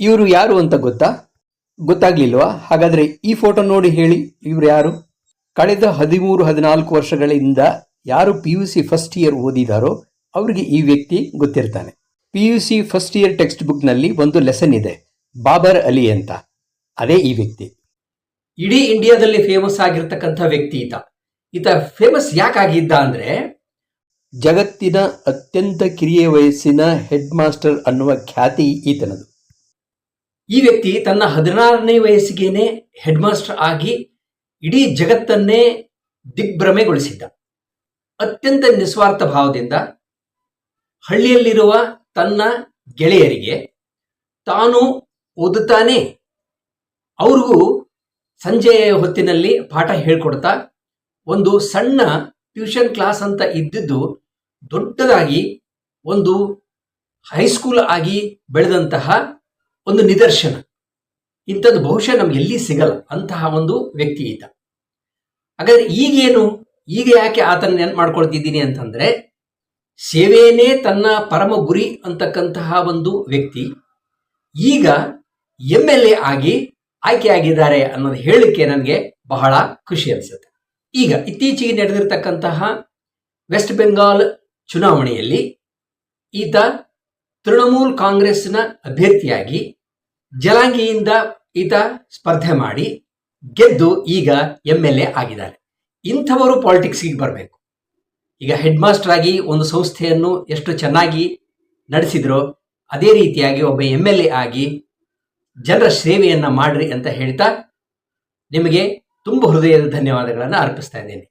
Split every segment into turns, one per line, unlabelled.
ಇವರು ಯಾರು ಅಂತ ಗೊತ್ತಾಗ್ಲಿಲ್ವಾ? ಹಾಗಾದ್ರೆ ಈ ಫೋಟೋ ನೋಡಿ ಹೇಳಿ, ಇವ್ರು ಯಾರು? ಕಳೆದ 13-14 ವರ್ಷಗಳಿಂದ ಯಾರು PUC ಫಸ್ಟ್ ಇಯರ್ ಓದಿದಾರೋ ಅವ್ರಿಗೆ ಈ ವ್ಯಕ್ತಿ ಗೊತ್ತಿರ್ತಾನೆ. PUC first year text book ನಲ್ಲಿ ಒಂದು ಲೆಸನ್ ಇದೆ, ಬಾಬರ್ ಅಲಿ ಅಂತ. ಅದೇ ಈ ವ್ಯಕ್ತಿ.
ಇಡೀ ಇಂಡಿಯಾದಲ್ಲಿ ಫೇಮಸ್ ಆಗಿರ್ತಕ್ಕಂಥ ವ್ಯಕ್ತಿ ಈತ ಫೇಮಸ್ ಯಾಕಾಗಿದ್ದ ಅಂದ್ರೆ,
ಜಗತ್ತಿನ ಅತ್ಯಂತ ಕಿರಿಯ ವಯಸ್ಸಿನ ಹೆಡ್ ಮಾಸ್ಟರ್ ಅನ್ನುವ ಖ್ಯಾತಿ ಈತನದು.
ಈ ವ್ಯಕ್ತಿ ತನ್ನ 16ನೇ ವಯಸ್ಸಿಗೇನೆ ಹೆಡ್ ಮಾಸ್ಟರ್ ಆಗಿ ಇಡೀ ಜಗತ್ತನ್ನೇ ದಿಗ್ಭ್ರಮೆಗೊಳಿಸಿದ್ದ. ಅತ್ಯಂತ ನಿಸ್ವಾರ್ಥ ಭಾವದಿಂದ ಹಳ್ಳಿಯಲ್ಲಿರುವ ತನ್ನ ಗೆಳೆಯರಿಗೆ ತಾನು ಓದುತ್ತಾನೆ ಅವ್ರಿಗೂ ಸಂಜೆಯ ಹೊತ್ತಿನಲ್ಲಿ ಪಾಠ ಹೇಳ್ಕೊಡ್ತಾ ಒಂದು ಸಣ್ಣ ಟ್ಯೂಷನ್ ಕ್ಲಾಸ್ ಅಂತ ಇದ್ದಿದ್ದು ದೊಡ್ಡದಾಗಿ ಒಂದು ಹೈಸ್ಕೂಲ್ ಆಗಿ ಬೆಳೆದಂತಹ ಒಂದು ನಿದರ್ಶನ. ಇಂಥದ್ದು ಬಹುಶಃ ನಮ್ಗೆ ಎಲ್ಲಿ ಸಿಗಲ್ಲ ಅಂತಹ ಒಂದು ವ್ಯಕ್ತಿ ಈತ. ಹಾಗಾದ್ರೆ ಈಗ ಯಾಕೆ ಆತನ ನೆನ್ಪು ಮಾಡ್ಕೊಳ್ತಿದ್ದೀನಿ ಅಂತಂದ್ರೆ, ಸೇವೆಯೇ ತನ್ನ ಪರಮ ಗುರಿ ಅಂತಕ್ಕಂತಹ ಒಂದು ವ್ಯಕ್ತಿ ಈಗ MLA ಆಗಿ ಆಯ್ಕೆಯಾಗಿದ್ದಾರೆ ಅನ್ನೋದು ಹೇಳಿಕೆ ನನಗೆ ಬಹಳ ಖುಷಿ ಅನಿಸುತ್ತೆ. ಈಗ ಇತ್ತೀಚೆಗೆ ನಡೆದಿರ್ತಕ್ಕಂತಹ ವೆಸ್ಟ್ ಬೆಂಗಾಲ್ ಚುನಾವಣೆಯಲ್ಲಿ ಈತ ತೃಣಮೂಲ್ ಕಾಂಗ್ರೆಸ್ನ ಅಭ್ಯರ್ಥಿಯಾಗಿ ಜಲಾಂಗಿಯಿಂದ ಈತ ಸ್ಪರ್ಧೆ ಮಾಡಿ ಗೆದ್ದು ಈಗ MLA ಆಗಿದ್ದಾರೆ. ಇಂಥವರು ಪಾಲಿಟಿಕ್ಸ್ಗೆ ಬರಬೇಕು. ಈಗ ಹೆಡ್ ಮಾಸ್ಟರ್ ಆಗಿ ಒಂದು ಸಂಸ್ಥೆಯನ್ನು ಎಷ್ಟು ಚೆನ್ನಾಗಿ ನಡೆಸಿದ್ರೋ ಅದೇ ರೀತಿಯಾಗಿ ಒಬ್ಬ MLA ಆಗಿ ಜನರ ಸೇವೆಯನ್ನ ಮಾಡ್ರಿ ಅಂತ ಹೇಳ್ತಾ ನಿಮಗೆ ತುಂಬ ಹೃದಯದ ಧನ್ಯವಾದಗಳನ್ನು ಅರ್ಪಿಸ್ತಾ ಇದ್ದೇನೆ.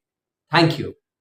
Thank you.